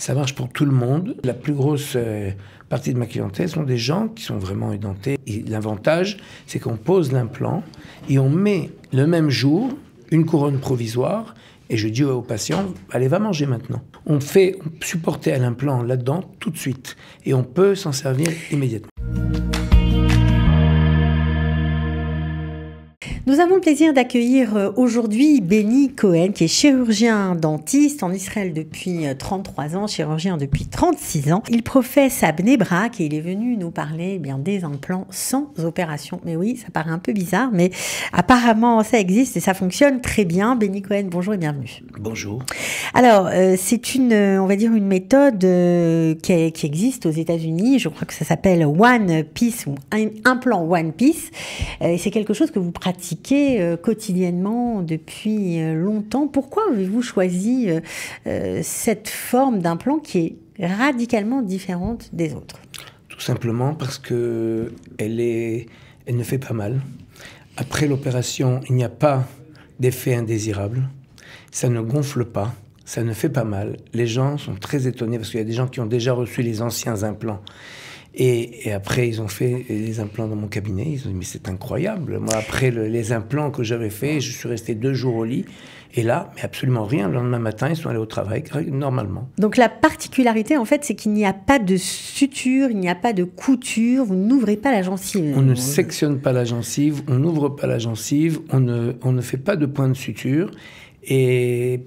Ça marche pour tout le monde. La plus grosse partie de ma clientèle sont des gens qui sont vraiment édentés. Et l'avantage, c'est qu'on pose l'implant et on met le même jour une couronne provisoire. Et je dis aux patients, allez, va manger maintenant. On fait supporter à l'implant là-dedans tout de suite. Et on peut s'en servir immédiatement. Nous avons le plaisir d'accueillir aujourd'hui Benny Cohen, qui est chirurgien dentiste en Israël depuis 33 ans, chirurgien depuis 36 ans. Il professe à Bnei Brak et il est venu nous parler des implants sans opération. Mais oui, ça paraît un peu bizarre, mais apparemment ça existe et ça fonctionne très bien. Benny Cohen, bonjour et bienvenue. Bonjour. Alors, c'est on va dire une méthode qui existe aux États-Unis. Je crois que ça s'appelle One Piece ou implant One Piece. C'est quelque chose que vous pratiquez quotidiennement depuis longtemps. Pourquoi avez-vous choisi cette forme d'implant qui est radicalement différente des autres? Tout simplement parce que elle ne fait pas mal. Après l'opération, il n'y a pas d'effet indésirable. Ça ne gonfle pas. Ça ne fait pas mal. Les gens sont très étonnés parce qu'il y a des gens qui ont déjà reçu les anciens implants. Et après, ils ont fait les implants dans mon cabinet. Ils ont dit, mais c'est incroyable. Moi, après les implants que j'avais faits, je suis resté 2 jours au lit. Et là, mais absolument rien. Le lendemain matin, ils sont allés au travail normalement. Donc la particularité, en fait, c'est qu'il n'y a pas de suture, il n'y a pas de couture. Vous n'ouvrez pas la gencive. On ne sectionne pas la gencive, on n'ouvre pas la gencive, on ne fait pas de point de suture. Et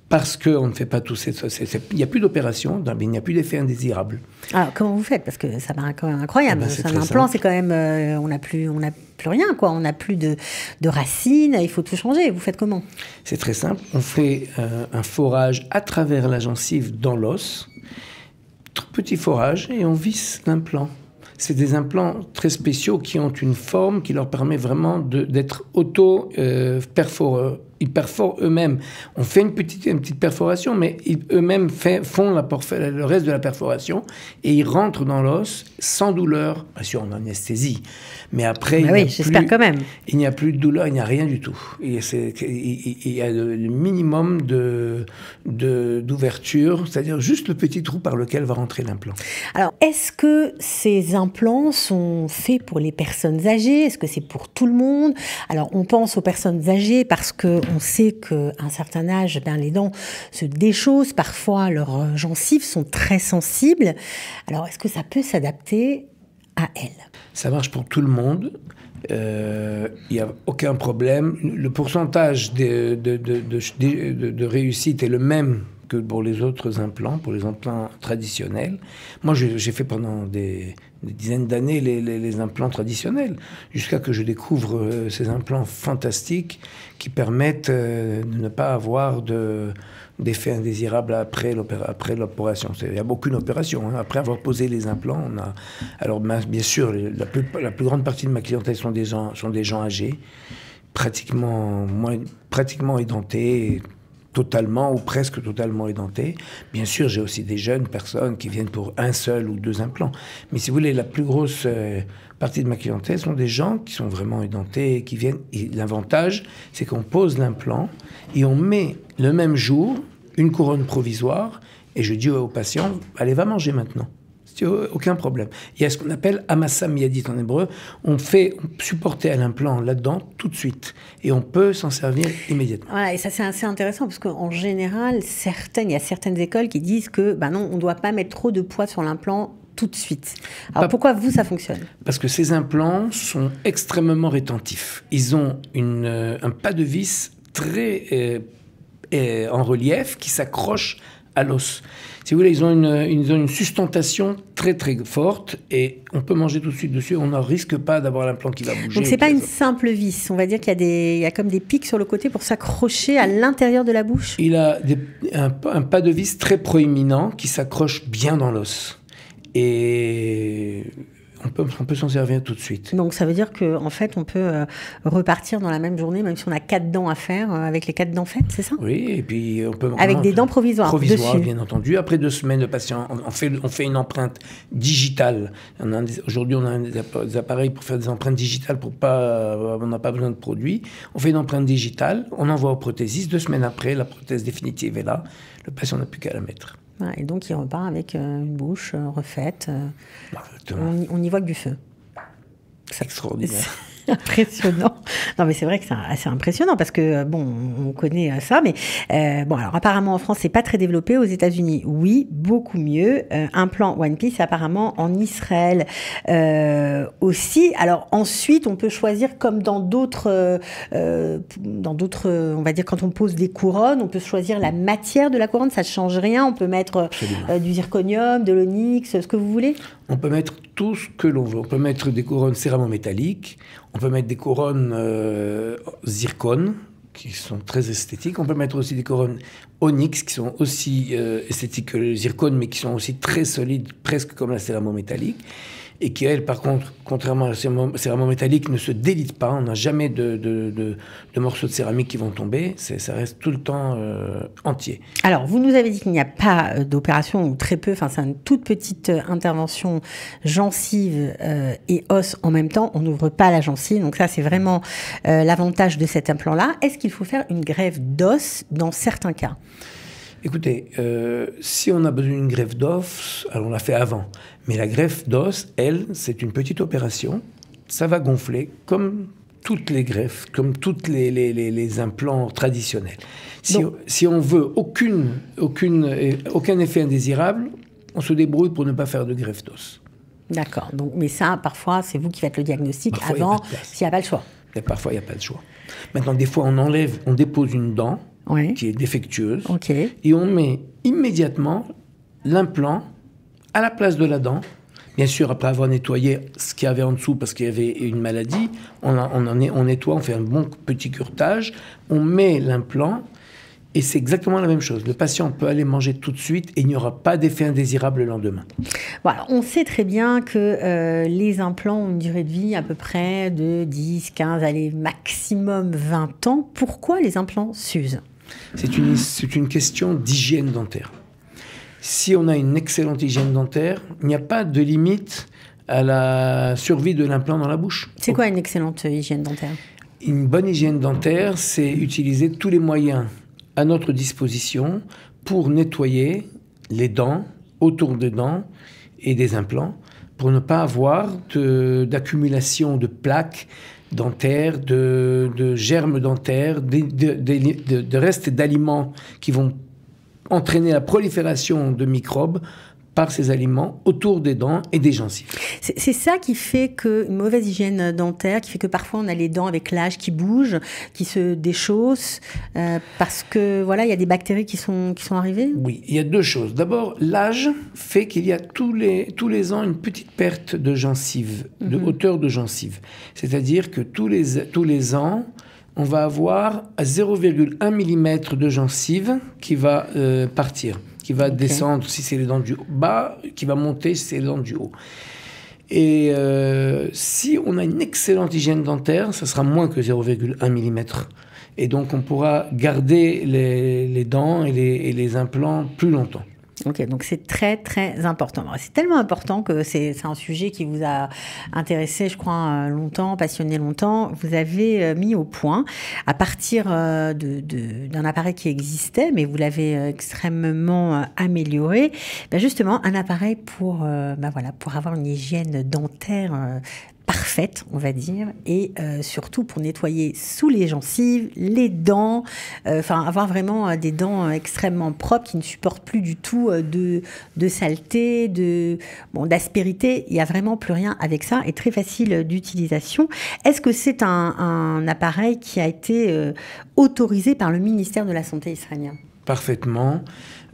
parce qu'on ne fait pas tout ça, il n'y a plus d'opération, il n'y a plus d'effet indésirable. Alors, comment vous faites? Parce que ça paraît quand même incroyable. Un implant, c'est quand même... on n'a plus rien, quoi. On n'a plus de racines, il faut tout changer. Vous faites comment? C'est très simple. On fait un forage à travers la gencive dans l'os, tout petit forage, et on visse l'implant. C'est des implants très spéciaux qui ont une forme qui leur permet vraiment d'être auto-perforeurs. Ils perforent eux-mêmes. On fait une petite perforation, mais eux-mêmes font le reste de la perforation et ils rentrent dans l'os sans douleur, bien sûr en anesthésie. Mais après, j'espère quand même. Il n'y a plus de douleur, il n'y a rien du tout. Il y a le minimum d'ouverture, c'est-à-dire juste le petit trou par lequel va rentrer l'implant. Alors, est-ce que ces implants sont faits pour les personnes âgées? Est-ce que c'est pour tout le monde? Alors, on pense aux personnes âgées parce qu'on sait qu'à un certain âge, les dents se déchaussent. Parfois, leurs gencives sont très sensibles. Alors, est-ce que ça peut s'adapter à elles? Ça marche pour tout le monde. Il n'y a aucun problème. Le pourcentage de réussite est le même que pour les autres implants, pour les implants traditionnels. Moi, j'ai fait pendant des dizaines d'années les implants traditionnels, jusqu'à que je découvre ces implants fantastiques qui permettent de ne pas avoir d'effet indésirable après l'opération. Il n'y a aucune opération. Hein. Après avoir posé les implants, on a... Alors, bien sûr, la plus grande partie de ma clientèle sont des gens âgés, pratiquement édentés, totalement ou presque totalement édentés. Bien sûr, j'ai aussi des jeunes personnes qui viennent pour un seul ou 2 implants. Mais si vous voulez, la plus grosse partie de ma clientèle sont des gens qui sont vraiment édentés et qui viennent. Et l'avantage, c'est qu'on pose l'implant et on met le même jour une couronne provisoire. Et je dis aux patients, allez, va manger maintenant. Aucun problème. Il y a ce qu'on appelle amassa miyadit en hébreu. On fait supporter à l'implant là-dedans tout de suite. Et on peut s'en servir immédiatement. Voilà, et ça c'est assez intéressant parce qu'en général, il y a certaines écoles qui disent que non, on ne doit pas mettre trop de poids sur l'implant tout de suite. Alors pourquoi vous, ça fonctionne? Parce que ces implants sont extrêmement rétentifs. Ils ont un pas de vis très en relief qui s'accroche à l'os. Si vous voulez, ils ont une sustentation très très forte et on peut manger tout de suite dessus. On ne risque pas d'avoir l'implant qui va bouger. Donc c'est pas une simple vis. On va dire qu'il y a comme des pics sur le côté pour s'accrocher à l'intérieur de la bouche. Il a un pas de vis très proéminent qui s'accroche bien dans l'os. Et on peut s'en servir tout de suite. Donc ça veut dire qu'en fait, on peut repartir dans la même journée, même si on a 4 dents à faire, avec les 4 dents faites, c'est ça? Oui, et puis on peut... Avec des dents provisoires Provisoires, dessus. Bien entendu. Après 2 semaines, le patient, on fait une empreinte digitale. Aujourd'hui, on a des appareils pour faire des empreintes digitales, on n'a pas besoin de produits. On fait une empreinte digitale, on envoie au prothésiste. 2 semaines après, la prothèse définitive est là. Le patient n'a plus qu'à la mettre. Voilà, et donc il repart avec une bouche refaite. On n'y voit que du feu. C'est extraordinaire. Impressionnant. Non, mais c'est vrai que c'est assez impressionnant parce que, bon, on connaît ça, mais bon, alors apparemment en France, c'est pas très développé. Aux États-Unis, oui, beaucoup mieux. Implant One Piece, apparemment en Israël aussi. Alors ensuite, on peut choisir comme dans d'autres, on va dire, quand on pose des couronnes, on peut choisir la matière de la couronne, ça ne change rien. On peut mettre du zirconium, de l'onyx, ce que vous voulez. On peut mettre tout ce que l'on veut. On peut mettre des couronnes céramo-métalliques, on peut mettre des couronnes zircone, qui sont très esthétiques. On peut mettre aussi des couronnes onyx, qui sont aussi esthétiques que le zircone, mais qui sont aussi très solides, presque comme la céramo-métallique. Et qui, elle, par contre, contrairement à la céramo-métallique, ne se délite pas. On n'a jamais de morceaux de céramique qui vont tomber. Ça reste tout le temps entier. Alors, vous nous avez dit qu'il n'y a pas d'opération, ou très peu, enfin, c'est une toute petite intervention gencive et os en même temps. On n'ouvre pas la gencive. Donc ça, c'est vraiment l'avantage de cet implant-là. Est-ce qu'il faut faire une greffe d'os dans certains cas ? Écoutez, si on a besoin d'une greffe d'os, alors on l'a fait avant. Mais la greffe d'os, elle, c'est une petite opération. Ça va gonfler comme toutes les greffes, comme tous les implants traditionnels. Si on veut aucun effet indésirable, on se débrouille pour ne pas faire de greffe d'os. D'accord. Donc, mais ça, parfois, c'est vous qui faites le diagnostic parfois, avant, s'il n'y a pas le choix. Et parfois, il n'y a pas de choix. Maintenant, des fois, on dépose une dent qui est défectueuse, et on met immédiatement l'implant à la place de la dent. Bien sûr, après avoir nettoyé ce qu'il y avait en dessous parce qu'il y avait une maladie, on nettoie, on fait un bon petit curetage, on met l'implant et c'est exactement la même chose. Le patient peut aller manger tout de suite et il n'y aura pas d'effet indésirable le lendemain. Voilà, on sait très bien que les implants ont une durée de vie à peu près de 10, 15, allez, maximum 20 ans. Pourquoi les implants s'usent ? C'est une question d'hygiène dentaire. Si on a une excellente hygiène dentaire, il n'y a pas de limite à la survie de l'implant dans la bouche. C'est quoi une excellente hygiène dentaire ? Une bonne hygiène dentaire, c'est utiliser tous les moyens à notre disposition pour nettoyer les dents, autour des dents et des implants, pour ne pas avoir d'accumulation de plaques dentaires, de germes dentaires, de restes d'aliments qui vont entraîner la prolifération de microbes par ces aliments autour des dents et des gencives. C'est ça qui fait qu'une mauvaise hygiène dentaire, qui fait que parfois on a les dents avec l'âge qui bougent, qui se déchaussent, parce que voilà, il y a des bactéries qui sont arrivées. Oui, il y a deux choses. D'abord, l'âge fait qu'il y a tous les ans une petite perte de gencives, de hauteur de gencives. C'est-à-dire que tous les ans, on va avoir 0,1 mm de gencive qui va partir, qui va descendre si c'est les dents du bas, qui va monter si c'est les dents du haut. Et si on a une excellente hygiène dentaire, ça sera moins que 0,1 mm. Et donc on pourra garder les dents et les implants plus longtemps. Ok, donc c'est très très important. C'est tellement important que c'est un sujet qui vous a intéressé, je crois, longtemps, passionné longtemps. Vous avez mis au point, à partir d'un appareil qui existait, mais vous l'avez extrêmement amélioré, justement un appareil pour avoir une hygiène dentaire parfaite, on va dire, et surtout pour nettoyer sous les gencives, les dents, avoir vraiment des dents extrêmement propres qui ne supportent plus du tout de saleté, d'aspérité. Il n'y a vraiment plus rien avec ça et très facile d'utilisation. Est-ce que c'est un appareil qui a été autorisé par le ministère de la Santé israélien ? Parfaitement.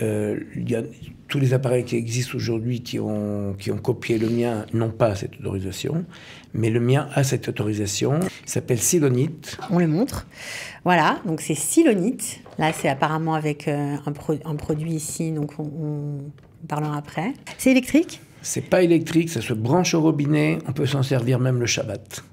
Il y a tous les appareils qui existent aujourd'hui qui ont copié le mien n'ont pas cette autorisation, mais le mien a cette autorisation. Il s'appelle Silonite. On le montre. Voilà, donc c'est Silonite. Là, c'est apparemment avec un produit ici, donc on parlera après. C'est électrique ? C'est pas électrique, ça se branche au robinet. On peut s'en servir même le Shabbat.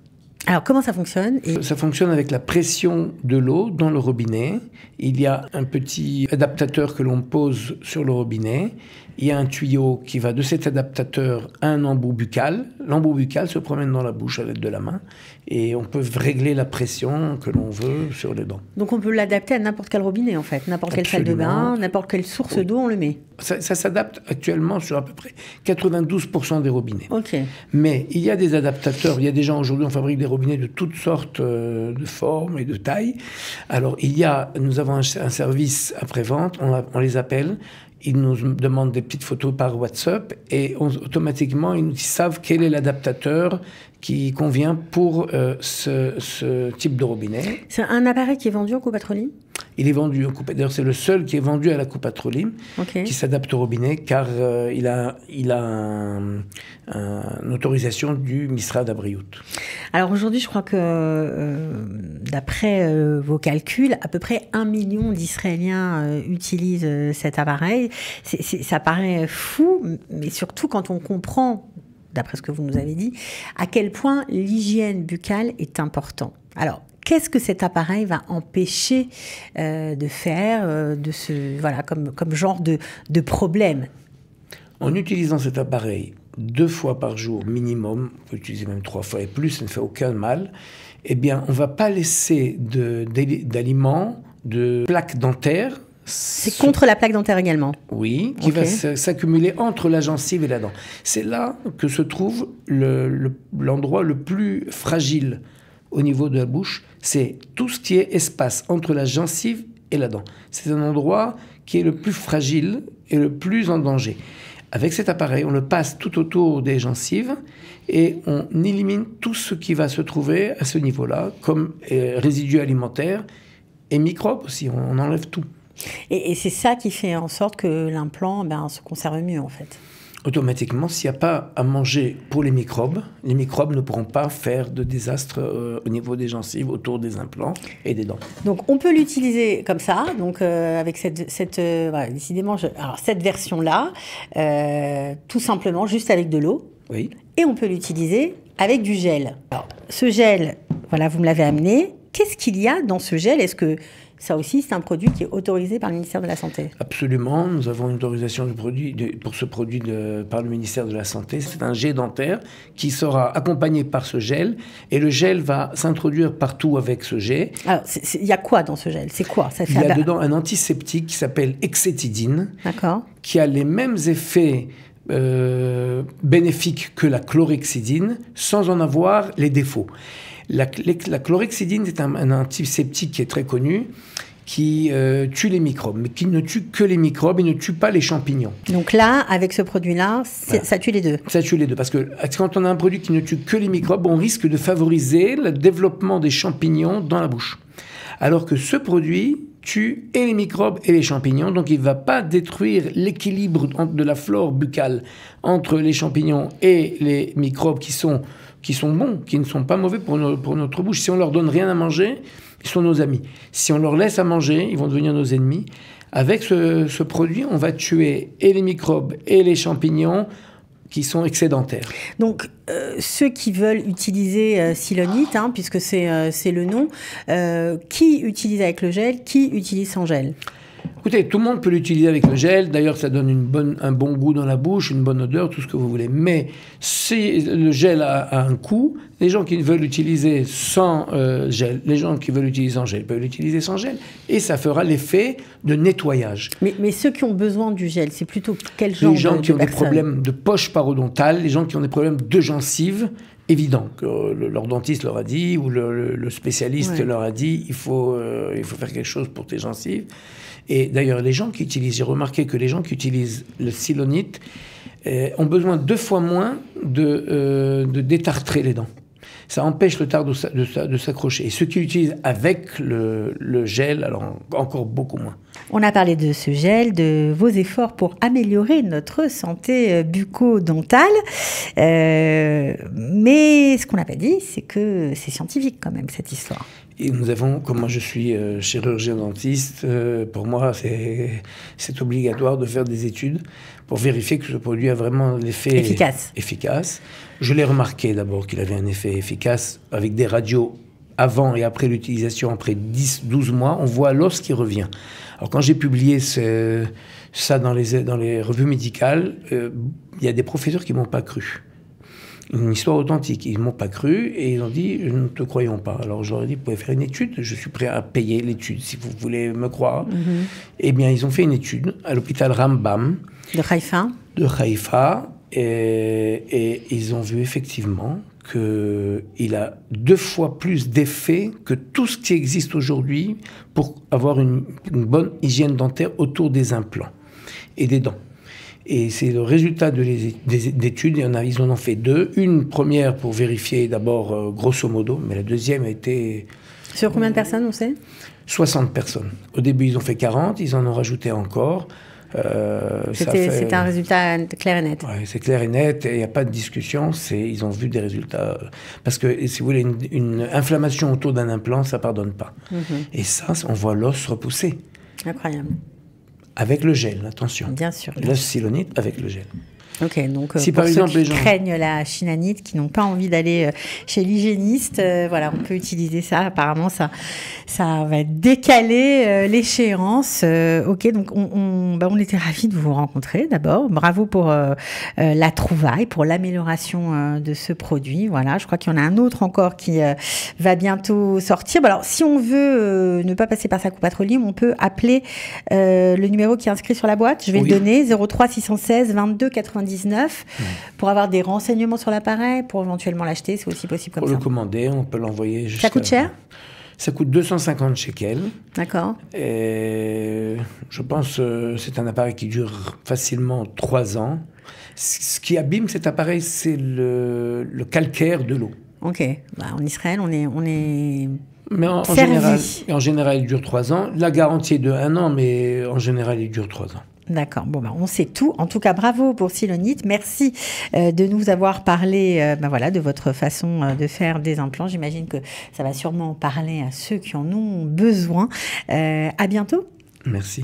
Alors, comment ça fonctionne ? Ça fonctionne avec la pression de l'eau dans le robinet. Il y a un petit adaptateur que l'on pose sur le robinet. Il y a un tuyau qui va de cet adaptateur à un embout buccal. L'embout buccal se promène dans la bouche à l'aide de la main. Et on peut régler la pression que l'on veut sur les dents. Donc, on peut l'adapter à n'importe quel robinet, en fait. N'importe quelle salle de bain, n'importe quelle source d'eau, on le met. Ça s'adapte actuellement sur à peu près 92% des robinets. Ok. Mais il y a des adaptateurs. Il y a des gens aujourd'hui, on fabrique des robinets de toutes sortes de formes et de tailles. Alors, nous avons un service après-vente, on les appelle. Ils nous demandent des petites photos par WhatsApp et automatiquement, ils savent quel est l'adaptateur qui convient pour ce type de robinet. C'est un appareil qui est vendu en Coupatrolim ? Il est vendu en coupe. D'ailleurs, c'est le seul qui est vendu à la Coupatrolim, qui s'adapte au robinet, car il a une autorisation du Misra d'Abriout. Alors aujourd'hui, je crois que, d'après vos calculs, à peu près 1 million d'Israéliens utilisent cet appareil. Ça paraît fou, mais surtout quand on comprend, d'après ce que vous nous avez dit, à quel point l'hygiène buccale est importante. Alors, qu'est-ce que cet appareil va empêcher de faire comme genre de problème ? En utilisant cet appareil 2 fois par jour minimum, on peut utiliser même 3 fois et plus, ça ne fait aucun mal, eh bien, on ne va pas laisser d'aliments, de plaques dentaires. C'est contre la plaque dentaire également. Oui, qui va s'accumuler entre la gencive et la dent. C'est là que se trouve l'endroit le plus fragile au niveau de la bouche, c'est tout ce qui est espace entre la gencive et la dent. C'est un endroit qui est le plus fragile et le plus en danger. Avec cet appareil, on le passe tout autour des gencives et on élimine tout ce qui va se trouver à ce niveau-là, comme résidus alimentaires et microbes aussi, on enlève tout. Et c'est ça qui fait en sorte que l'implant se conserve mieux en fait. Automatiquement, s'il n'y a pas à manger pour les microbes ne pourront pas faire de désastre au niveau des gencives, autour des implants et des dents. Donc on peut l'utiliser comme ça, donc avec décidément, cette version-là, tout simplement juste avec de l'eau. Oui. Et on peut l'utiliser avec du gel. Alors, ce gel, vous me l'avez amené. Qu'est-ce qu'il y a dans ce gel ? Est-ce que ça aussi, c'est un produit qui est autorisé par le ministère de la Santé ? Absolument. Nous avons une autorisation pour ce produit par le ministère de la Santé. C'est un gel dentaire qui sera accompagné par ce gel. Et le gel va s'introduire partout avec ce gel. Alors, il y a quoi dans ce gel ? C'est quoi ? Il y a dedans un antiseptique qui s'appelle Hexétidine. D'accord. Qui a les mêmes effets bénéfiques que la chlorhexidine, sans en avoir les défauts. La chlorhexidine est un antiseptique qui est très connu, qui tue les microbes, mais qui ne tue que les microbes et ne tue pas les champignons. Donc là, avec ce produit-là, ça tue les deux. Ça tue les deux, parce que quand on a un produit qui ne tue que les microbes, on risque de favoriser le développement des champignons dans la bouche. Alors que ce produit tue et les microbes et les champignons, donc il ne va pas détruire l'équilibre de la flore buccale entre les champignons et les microbes qui sont bons, qui ne sont pas mauvais pour notre bouche. Si on leur donne rien à manger, ils sont nos amis. Si on leur laisse à manger, ils vont devenir nos ennemis. Avec ce produit, on va tuer et les microbes et les champignons qui sont excédentaires. Donc, ceux qui veulent utiliser Silonite, puisque c'est le nom, qui utilise avec le gel, qui utilise sans gel ? Écoutez, tout le monde peut l'utiliser avec le gel. D'ailleurs, ça donne un bon goût dans la bouche, une bonne odeur, tout ce que vous voulez. Mais si le gel a un coût, les gens qui veulent l'utiliser sans gel, les gens qui veulent l'utiliser sans gel peuvent l'utiliser sans gel. Et ça fera l'effet de nettoyage. Mais ceux qui ont besoin du gel, c'est plutôt quel genre de Les gens qui ont personnes ? des problèmes de poche parodontale, les gens qui ont des problèmes de gencives, évident que leur dentiste leur a dit, ou le spécialiste leur a dit, il faut faire quelque chose pour tes gencives. Et d'ailleurs, j'ai remarqué que les gens qui utilisent le Silonite ont besoin 2 fois moins de détartrer les dents. Ça empêche le tartre de s'accrocher. Et ceux qui l'utilisent avec le gel, alors encore beaucoup moins. On a parlé de ce gel, de vos efforts pour améliorer notre santé bucco-dentale. Mais ce qu'on n'a pas dit, c'est que c'est scientifique quand même, cette histoire. Et nous avons, comme moi je suis chirurgien-dentiste, pour moi c'est obligatoire de faire des études pour vérifier que ce produit a vraiment l'effet efficace. Je l'ai remarqué d'abord qu'il avait un effet efficace avec des radios avant et après l'utilisation, après 10-12 mois, on voit l'os qui revient. Alors quand j'ai publié ça dans les revues médicales, il y a des professeurs qui ne m'ont pas cru. une histoire authentique. Ils ne m'ont pas cru et ils ont dit, nous ne te croyons pas. Alors je leur ai dit, vous pouvez faire une étude, je suis prêt à payer l'étude si vous voulez me croire. Eh bien, ils ont fait une étude à l'hôpital Rambam de Haïfa et ils ont vu effectivement qu'il a 2 fois plus d'effets que tout ce qui existe aujourd'hui pour avoir une bonne hygiène dentaire autour des implants et des dents. Et c'est le résultat d'études. Ils en ont fait 2. Une première pour vérifier d'abord grosso modo, mais la deuxième a été... Sur combien de personnes, on sait ? 60 personnes. Au début, ils ont fait 40, ils en ont rajouté encore. C'était un résultat clair et net. Ouais, c'est clair et net, il n'y a pas de discussion, ils ont vu des résultats. Parce que, si vous voulez, une inflammation autour d'un implant, ça ne pardonne pas. Et ça, on voit l'os repousser. Incroyable. Avec le gel, attention. Bien sûr. L'os silonite avec le gel. Ok, donc si pour par exemple, ceux qui les gens craignent la chinanite, qui n'ont pas envie d'aller chez l'hygiéniste, voilà, on peut utiliser ça. Apparemment, ça va décaler l'échéance. Ok, donc on était ravis de vous rencontrer d'abord. Bravo pour la trouvaille, pour l'amélioration de ce produit. Voilà, je crois qu'il y en a un autre encore qui va bientôt sortir. Bon, alors, si on veut ne pas passer par sa coupe pétrolière, on peut appeler le numéro qui est inscrit sur la boîte. Je vais le donner, 03 616 22 99. Pour avoir des renseignements sur l'appareil, pour éventuellement l'acheter, c'est aussi possible comme ça. Pour le commander, on peut l'envoyer jusqu'à... Ça coûte cher ? Ça coûte 250 shekels. D'accord. Et je pense que c'est un appareil qui dure facilement 3 ans. Ce qui abîme cet appareil, c'est le calcaire de l'eau. Ok. Bah, en Israël, on est mais en général, il dure 3 ans. La garantie est de 1 an, mais en général, il dure 3 ans. D'accord. Bon, on sait tout. En tout cas, bravo pour Silonite. Merci de nous avoir parlé de votre façon de faire des implants. J'imagine que ça va sûrement parler à ceux qui en ont besoin. À bientôt. Merci.